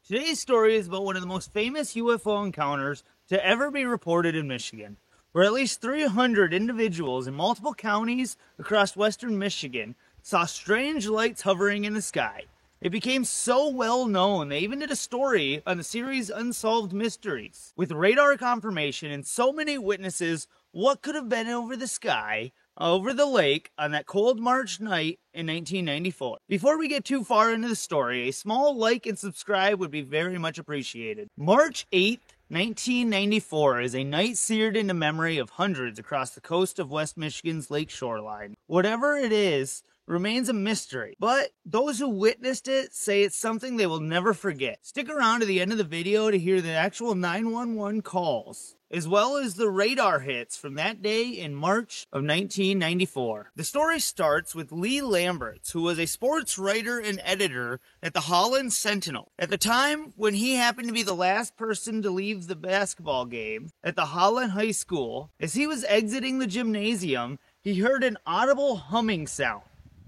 Today's story is about one of the most famous UFO encounters to ever be reported in Michigan, where at least 300 individuals in multiple counties across western Michigan saw strange lights hovering in the sky. It became so well known they even did a story on the series Unsolved Mysteries. With radar confirmation and so many witnesses, what could have been over the sky, over the lake, on that cold March night in 1994? Before we get too far into the story, a small like and subscribe would be very much appreciated. March 8th, 1994 is a night seared into memory of hundreds across the coast of West Michigan's lake shoreline. Whatever it is, remains a mystery, but those who witnessed it say it's something they will never forget. Stick around to the end of the video to hear the actual 911 calls, as well as the radar hits from that day in March of 1994. The story starts with Lee Lamberts, who was a sports writer and editor at the Holland Sentinel. At the time, when he happened to be the last person to leave the basketball game at the Holland High School, as he was exiting the gymnasium, he heard an audible humming sound,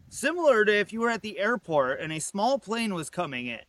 similar to if you were at the airport and a small plane was coming in.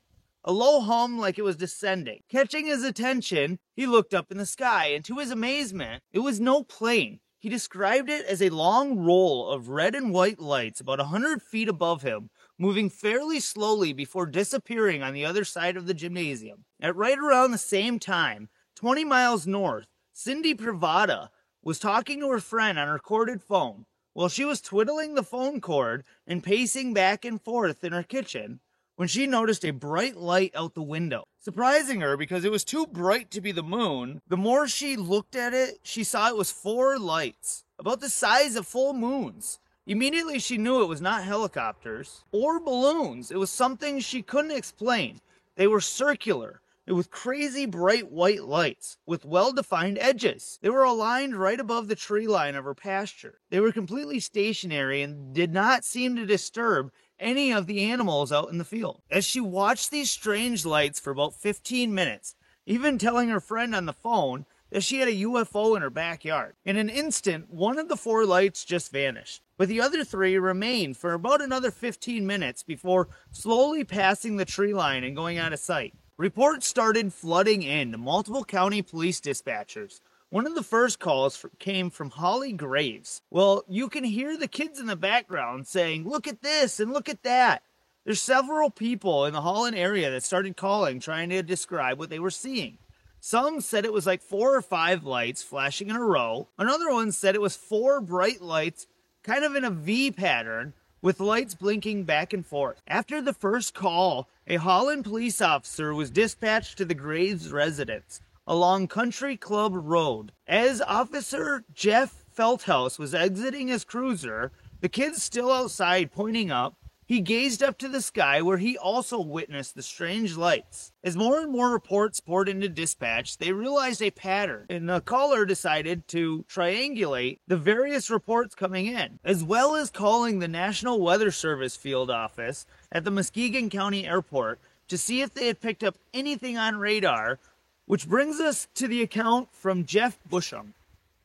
A low hum like it was descending. Catching his attention, he looked up in the sky, and to his amazement, it was no plane. He described it as a long roll of red and white lights about 100 feet above him, moving fairly slowly before disappearing on the other side of the gymnasium. At right around the same time, 20 miles north, Cindy Privata was talking to her friend on a recorded phone. While she was twiddling the phone cord and pacing back and forth in her kitchen, when she noticed a bright light out the window. Surprising her because it was too bright to be the moon, the more she looked at it, she saw it was 4 lights, about the size of full moons. Immediately she knew it was not helicopters or balloons. It was something she couldn't explain. They were circular, with crazy bright white lights, with well-defined edges. They were aligned right above the tree line of her pasture. They were completely stationary and did not seem to disturb any of the animals out in the field. As she watched these strange lights for about 15 minutes, even telling her friend on the phone that she had a UFO in her backyard. In an instant, one of the 4 lights just vanished, but the other 3 remained for about another 15 minutes before slowly passing the tree line and going out of sight. Reports started flooding in to multiple county police dispatchers. One of the first calls came from Holly Graves. Well, you can hear the kids in the background saying, "Look at this and look at that." There's several people in the Holland area that started calling, trying to describe what they were seeing. Some said it was like 4 or 5 lights flashing in a row. Another one said it was 4 bright lights, kind of in a V pattern, with lights blinking back and forth. After the first call, a Holland police officer was dispatched to the Graves residence along Country Club Road. As Officer Jeff Feldhaus was exiting his cruiser, the kids still outside pointing up, he gazed up to the sky where he also witnessed the strange lights. As more and more reports poured into dispatch, they realized a pattern, and the caller decided to triangulate the various reports coming in, as well as calling the National Weather Service field office at the Muskegon County Airport to see if they had picked up anything on radar, which brings us to the account from Jeff Busham,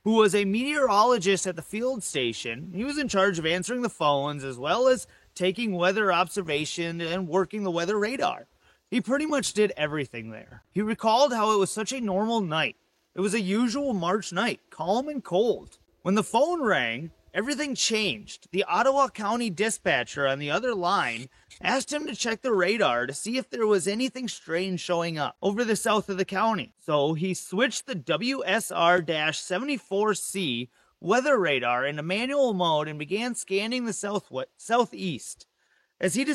who was a meteorologist at the field station. He was in charge of answering the phones as well as taking weather observation and working the weather radar. He pretty much did everything there. He recalled how it was such a normal night. It was a usual March night, calm and cold. When the phone rang, everything changed. The Ottawa County dispatcher on the other line asked him to check the radar to see if there was anything strange showing up over the south of the county. So he switched the WSR-74C weather radar into manual mode and began scanning the southeast. As he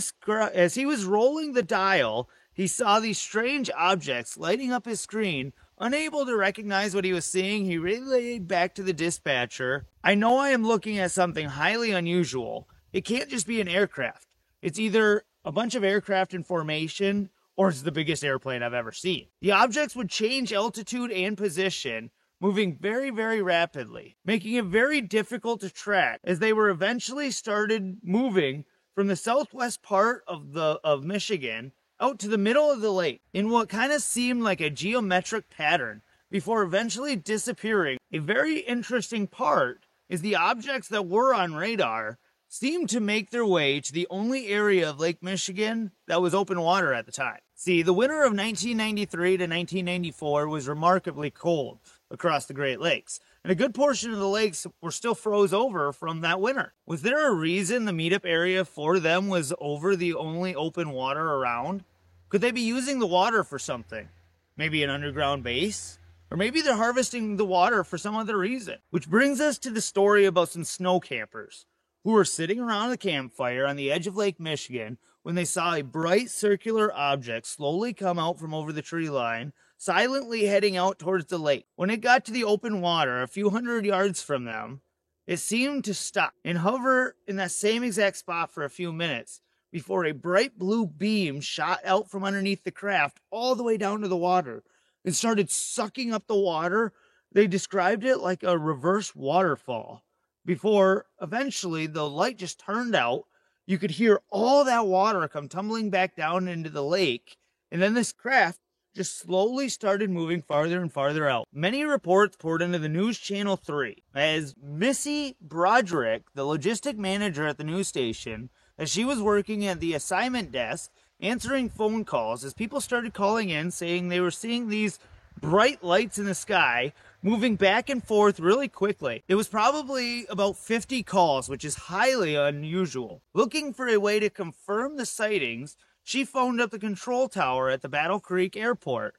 was rolling the dial, he saw these strange objects lighting up his screen. Unable to recognize what he was seeing, he relayed back to the dispatcher, "I know I am looking at something highly unusual. It can't just be an aircraft. It's either a bunch of aircraft in formation, or it's the biggest airplane I've ever seen." The objects would change altitude and position, moving very, very rapidly, making it very difficult to track as they were eventually started moving from the southwest part of Michigan out to the middle of the lake in what kind of seemed like a geometric pattern before eventually disappearing. A very interesting part is the objects that were on radar seemed to make their way to the only area of Lake Michigan that was open water at the time. See, the winter of 1993 to 1994 was remarkably cold across the Great Lakes, and a good portion of the lakes were still froze over from that winter. Was there a reason the meetup area for them was over the only open water around? Could they be using the water for something? Maybe an underground base? Or maybe they're harvesting the water for some other reason. Which brings us to the story about some snow campers who were sitting around a campfire on the edge of Lake Michigan when they saw a bright circular object slowly come out from over the tree line, silently heading out towards the lake. When it got to the open water a few hundred yards from them, it seemed to stop and hover in that same exact spot for a few minutes before a bright blue beam shot out from underneath the craft all the way down to the water and started sucking up the water. They described it like a reverse waterfall. Before eventually the light just turned out, you could hear all that water come tumbling back down into the lake, and then this craft just slowly started moving farther and farther out. Many reports poured into the News Channel 3 as Missy Broderick, the logistic manager at the news station, as she was working at the assignment desk, answering phone calls as people started calling in saying they were seeing these bright lights in the sky moving back and forth really quickly. It was probably about 50 calls, which is highly unusual. Looking for a way to confirm the sightings, she phoned up the control tower at the Battle Creek Airport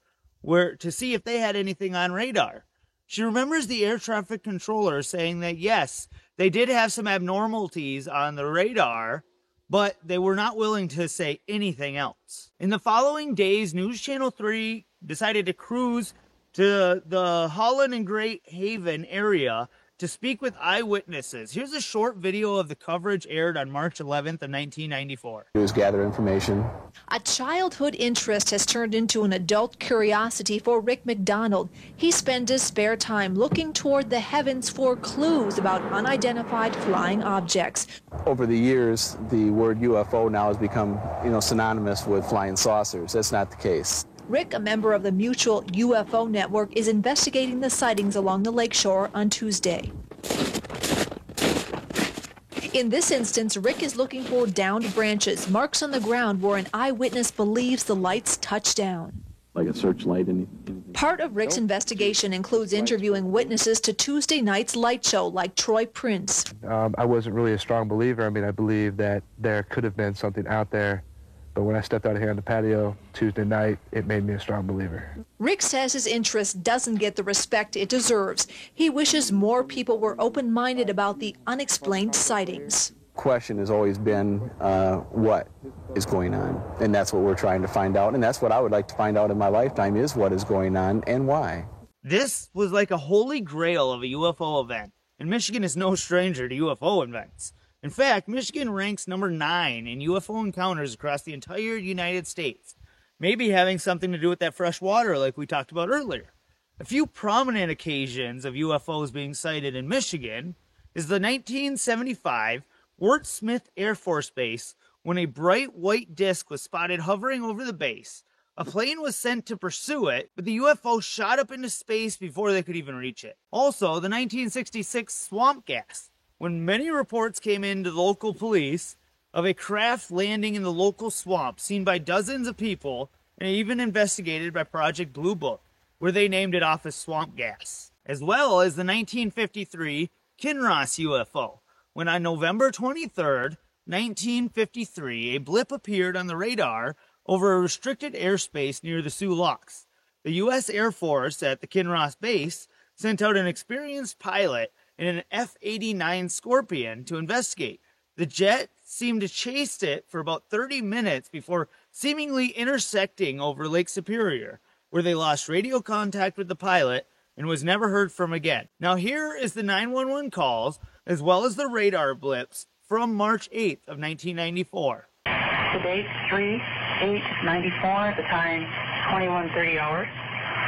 to see if they had anything on radar. She remembers the air traffic controller saying that yes, they did have some abnormalities on the radar, but they were not willing to say anything else. In the following days, News Channel 3 decided to cruise to the Holland and Great Haven area to speak with eyewitnesses. Here's a short video of the coverage aired on March 11th of 1994. It was gather information. A childhood interest has turned into an adult curiosity for Rick McDonald. He spends his spare time looking toward the heavens for clues about unidentified flying objects. Over the years, the word UFO now has become, synonymous with flying saucers. That's not the case. Rick, a member of the Mutual UFO Network, is investigating the sightings along the lakeshore on Tuesday. In this instance, Rick is looking for downed branches, marks on the ground where an eyewitness believes the lights touched down. Like a searchlight? Part of Rick's investigation includes interviewing witnesses to Tuesday night's light show like Troy Prince. I wasn't really a strong believer. I believe that there could have been something out there. But when I stepped out here on the patio Tuesday night, it made me a strong believer. Rick says his interest doesn't get the respect it deserves. He wishes more people were open-minded about the unexplained sightings. Question has always been what is going on, and that's what we're trying to find out, and that's what I would like to find out in my lifetime is what is going on and why. This was like a holy grail of a UFO event, and Michigan is no stranger to UFO events. In fact, Michigan ranks number 9 in UFO encounters across the entire United States, maybe having something to do with that fresh water like we talked about earlier. A few prominent occasions of UFOs being sighted in Michigan is the 1975 Fort Smith Air Force Base, when a bright white disc was spotted hovering over the base. A plane was sent to pursue it, but the UFO shot up into space before they could even reach it. Also, the 1966 swamp gas, when many reports came in to the local police of a craft landing in the local swamp seen by dozens of people and even investigated by Project Blue Book, where they named it off as swamp gas. As well as the 1953 Kinross UFO, when on November 23rd, 1953, a blip appeared on the radar over a restricted airspace near the Sioux Locks. The U.S. Air Force at the Kinross base sent out an experienced pilot in an F-89 Scorpion to investigate. The jet seemed to chase it for about 30 minutes before seemingly intersecting over Lake Superior, where they lost radio contact with the pilot and was never heard from again. Now here is the 911 calls, as well as the radar blips from March 8th of 1994. The date 3/8/94, the time 21:30 hours.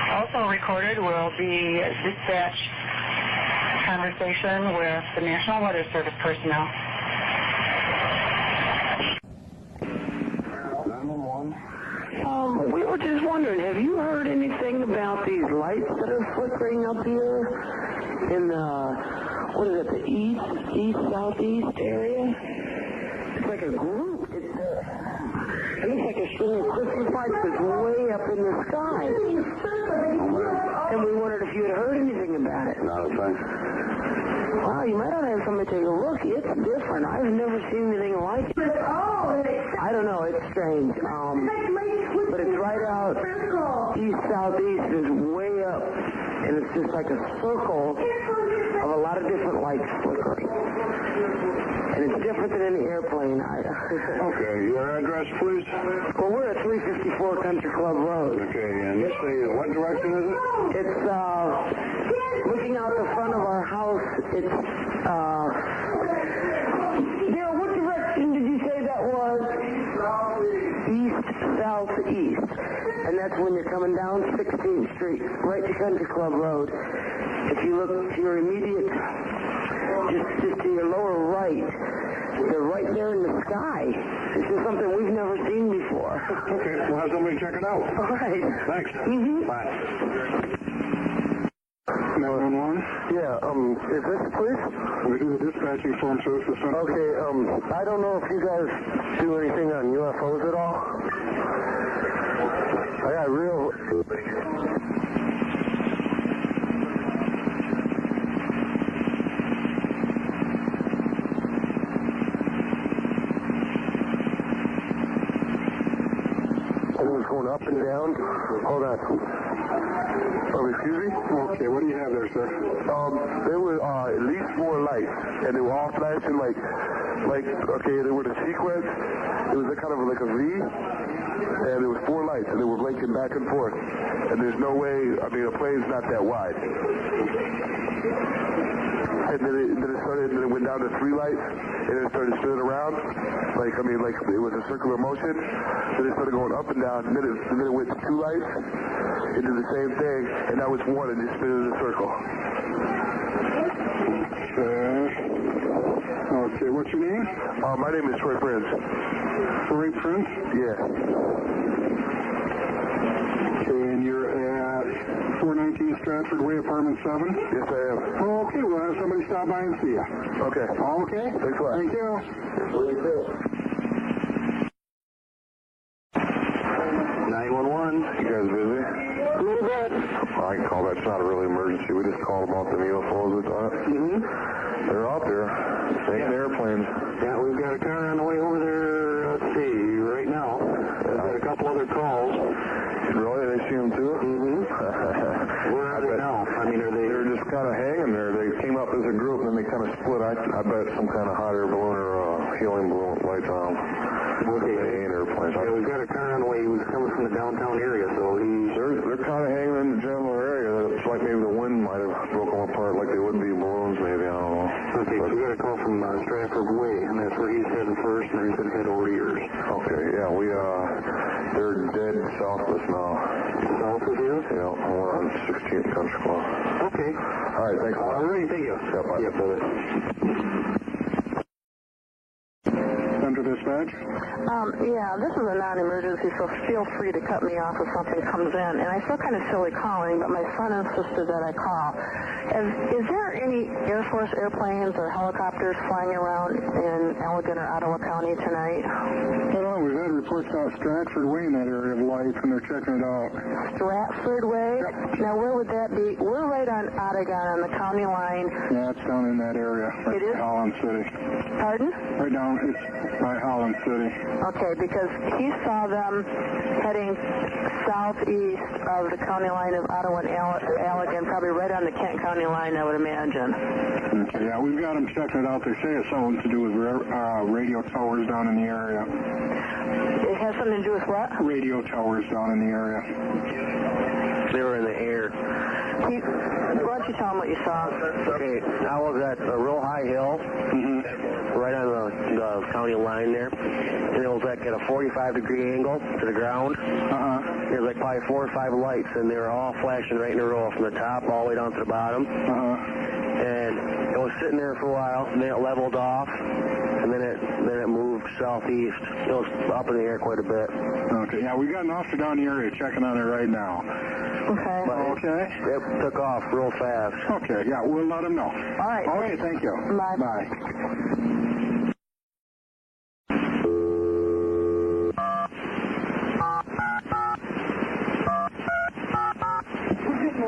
Also recorded will be dispatch conversation with the National Weather Service personnel. 911. We were just wondering, have you heard anything about these lights that are flickering up here in the, what is it, the east southeast area? It's like a group. It looks like a string of Christmas lights that's way up in the sky. And we wondered if you had heard anything about it. Not a thing. Wow, you might ought to have somebody take a look. It's different. I've never seen anything like it. I don't know. It's strange. But it's right out east-southeast. It's way up. And it's just like a circle of a lot of different lights flickering. And it's different than any airplane. Okay, your address, please? Well, we're at 354 Country Club Road. Okay, and you say, what direction is it? It's, looking out the front of our house, it's, Dale, what direction did you say that was? East-southeast. And that's when you're coming down 16th Street, right to Country Club Road. If you look to your immediate, just to your lower right, they're right there in the sky. This is something we've never seen before. Okay, we'll have somebody check it out. All right. Thanks. Mm-hmm. Bye. 911? Yeah, is this the police? We do the dispatching form services center. Okay, I don't know if you guys do anything on UFOs at all. I got real... It was going up and down. Hold on. Oh, excuse me? Okay, what do you have there, sir? There were at least 4 lights, and they were all flashing like, okay, they were the sequence. It was a kind of like a V, and there was 4 lights, and they were blinking back and forth. And there's no way, I mean, a plane's not that wide. And then it went down to 3 lights, and then it started spinning around. Like it was a circular motion. Then it started going up and down, and then it went to 2 lights, it did the same thing, and now it's 1, and just spinning in a circle. Okay, what's your name? My name is Troy Prince. Troy Prince? Yeah. Okay, and you're at 419 Stratford Way, apartment 7? Yes, I am. Oh, okay, we'll have somebody stop by and see you. Okay. Okay? Thanks a lot. Thank you. 911. You guys busy? A little bit. I can call that. It's not a really emergency. We just called about the UFOs we thought. Mm-hmm. They're out there. Taking airplanes. Yeah, we've got a car on the way over there, let's see, right now. We've got a couple other calls. Really? They see them too? Mm-hmm. Where are they now? I mean, are they... They're just kind of hanging there. They came up as a group and then they kind of split. I bet some kind of hot air balloon or helium balloon with lights on them. Okay. They ain't airplanes. Yeah, we've got a car on the way. He was coming from the downtown area, so They're kind of hanging in the general area. It's like maybe the wind might have broken them apart like they would be balloons maybe. I don't know. Okay, so we got a call from Stratford Way, and that's where he's heading first, and he's going to head over to yours. Okay, yeah, they're dead south of us now. South of you? Yeah, we're on 16th Country Club. Okay. All right, thanks. All right, thank you. Yeah, bye. Yeah, brother. Center dispatch? Yeah, this is a non-emergency, so feel free to cut me off if something comes in. And I feel kind of silly calling, but my son insisted that I call. Is there any Air Force airplanes or helicopters flying around in Allegan or Ottawa County tonight? Well, we've had reports out Stratford Way in that area of lights, and they're checking it out. Stratford Way? Yep. Now, where would that be? We're right on Ottawa on the county line. Yeah, it's down in that area. Right It is? by Holland City. Pardon? Right down, it's by Holland City. Okay, because he saw them heading southeast of the county line of Ottawa and Allegan, probably right on the Kent County line, I would imagine. Okay, yeah, we've got them checking it out. They say it's something to do with radio towers down in the area. It has something to do with what? Radio towers down in the area. They were in the air. Why don't you tell him what you saw? Okay, I was at a real high hill, right on the county line there. And it was like at a 45-degree angle to the ground. There was like probably 4 or 5 lights, and they were all flashing right in a row from the top all the way down to the bottom. And it was sitting there for a while, and then it leveled off, and then it moved southeast. It was up in the air quite a bit. Okay, yeah, we got an officer down the area checking on it right now. Okay. Okay. It took off real fast. Okay, yeah, we'll let him know. All right. Okay, thank you. Bye. Bye.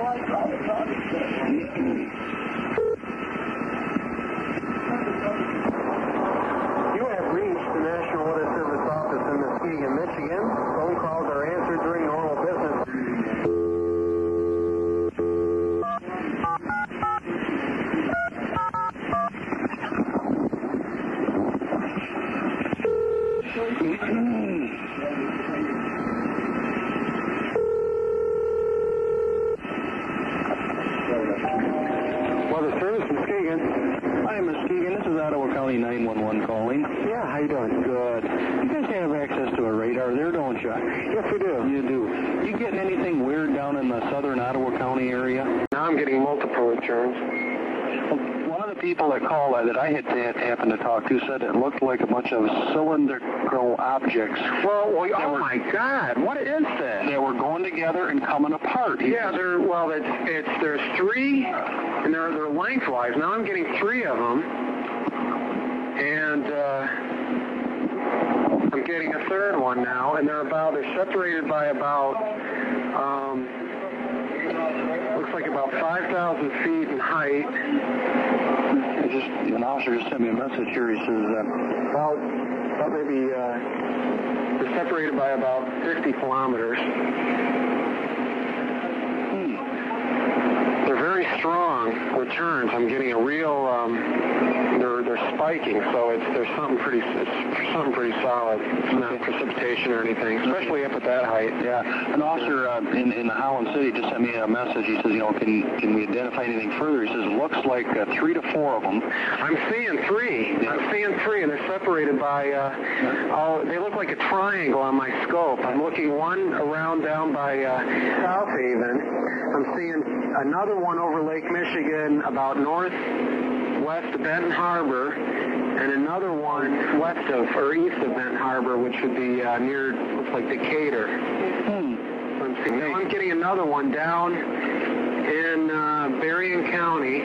You have reached the National Weather Service office in Muskegon, Michigan. Phone calls are answered during normal business. Weather Service, Muskegon. Hi, Muskegon. This is Ottawa County 911 calling. Yeah, how you doing? Good. You guys have access to a radar there, don't you? Yes, we do. You do. You getting anything weird down in the southern Ottawa County area? Now I'm getting multiple returns. One of the people that called that I had happened to talk to said it looked like a bunch of cylindrical objects. Well, oh my God, what is that? They were going together and coming apart. Yeah, there's three, and they're lengthwise. Now I'm getting three of them, and I'm getting a third one now, and they're separated by about looks like about 5,000 feet in height. An officer just sent me a message here. He says about maybe they're separated by about 50 kilometers. They're very strong returns. I'm getting a real they're spiking, so there's something pretty solid. It's not precipitation or anything, especially up at that height. Yeah, an officer in the Holland City just sent me a message. He says, can we identify anything further? He says it looks like 3 to 4 of them. I'm seeing three. Yeah. I'm seeing three, and they're separated by they look like a triangle on my scope. I'm looking one around down by South Haven. I'm seeing another one over Lake Michigan, about northwest of Benton Harbor, and another one east of Benton Harbor, which would be near, looks like Decatur. I'm getting another one down in Berrien County.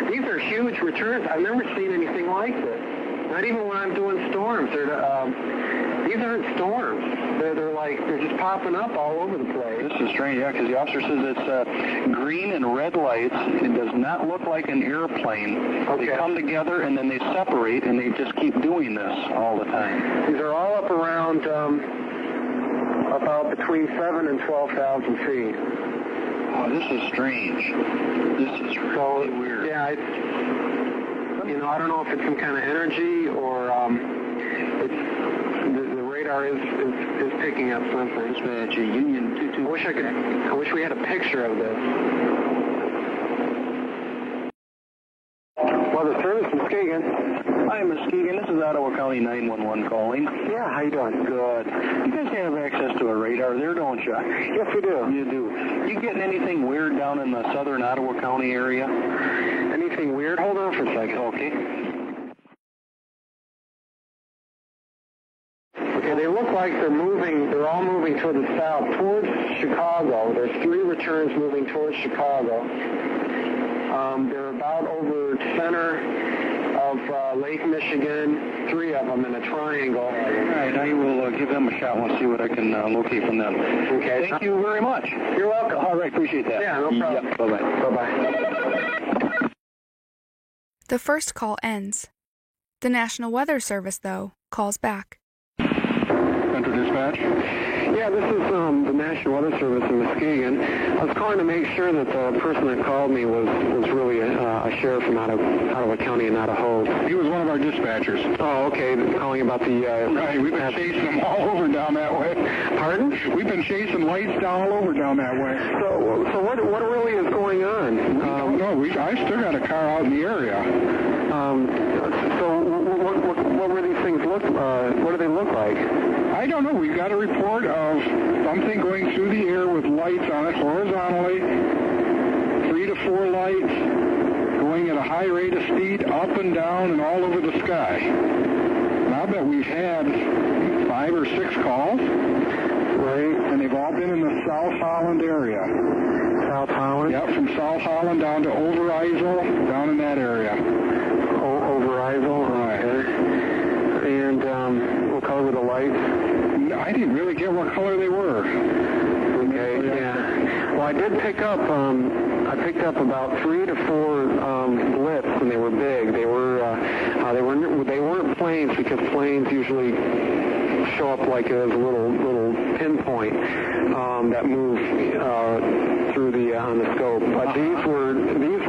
These are huge returns. I've never seen anything like this. Not even when I'm doing storms. These aren't storms. They're just popping up all over the place. This is strange, yeah, because the officer says it's green and red lights. It does not look like an airplane. Okay. They come together and then they separate, and they just keep doing this all the time. These are all up around about between 7,000 and 12,000 feet. Oh, this is strange. This is really weird. Yeah, I don't know if it's some kind of energy or the radar is picking up something. Dispatch Union 22. I wish we had a picture of this. Weather Service, Muskegon. Hi, Muskegon. This is Ottawa County 911 calling. Yeah, how you doing? Good. You guys have access to a radar there, don't you? Yes, we do. You do. You getting anything weird down in the southern Ottawa County area? Anything weird? Hold on for a second. Okay. Okay, they look like they're all moving toward the south, towards Chicago. There's three returns moving towards Chicago. They're about over center of Lake Michigan, three of them in a triangle. All right, I will give them a shot and see what I can locate from them. Okay. Thank you very much. You're welcome. All right, appreciate that. Yeah, no problem. Yep. Bye-bye. Bye-bye. The first call ends. The National Weather Service, though, calls back. Central Dispatch? Yeah, this is the National Weather Service in Muskegon. I was calling to make sure that the person that called me was really a sheriff from Ottawa County and not a host. He was one of our dispatchers. Oh, okay. Calling about the... right, we've been chasing them all over down that way. Pardon? We've been chasing lights down all over down that way. So what really is going on? I don't know. I still got a car out in the area. So what were these things what do they look like? I don't know. We got a report of something going through the air with lights on it horizontally, 3 to 4 lights, going at a high rate of speed up and down and all over the sky. And I bet we've had 5 or 6 calls. Right. And they've all been in the South Holland area. South Holland? Yep, from South Holland down to Overijssel, down in that area. Overijssel? Right. Okay. And what color were the lights? I didn't really get what color they were. Okay, yeah. Well, I did pick up. I picked up about 3 to 4 blips, and they were big. They weren't planes, because planes usually show up like as a little pinpoint that move through on the scope. But these were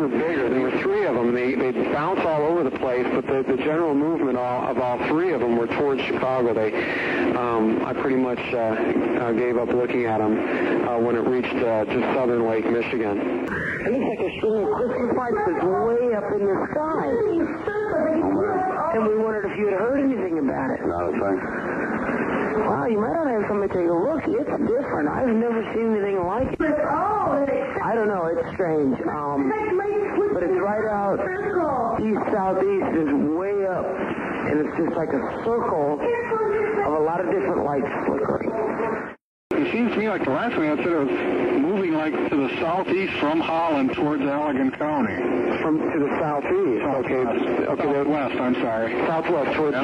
bigger. There were 3 of them. They bounce all over the place, but the general movement of all 3 of them were towards Chicago. I pretty much gave up looking at them when it reached just southern Lake Michigan. It looks like a string of Christmas lights that's way up in the sky. And we wondered if you had heard anything about it. Not a thing. Wow, you might want to have somebody take a look. It's different. I've never seen anything like it. I don't know. It's strange. But it's right out east-southeast. Is way up. And it's just like a circle of a lot of different lights flickering. It seems to me like the last thing I said, it was moving like to the southeast from Holland towards Allegan County. To the southeast. Southwest, I'm sorry. Southwest towards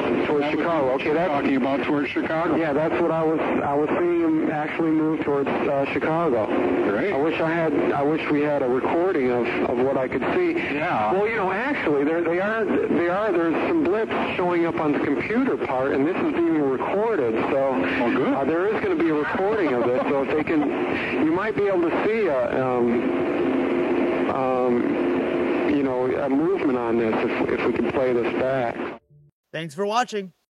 Chicago. Okay, that's talking about towards Chicago. Yeah, that's what I was seeing them actually move towards Chicago. Great. I wish we had a recording of what I could see. Yeah. Well, actually, there's some blips showing up on the computer part, and this is being recorded. So good. There is going to be a recording of this. So if they can, you might be able to see a movement on this if we can play this back. Thanks for watching.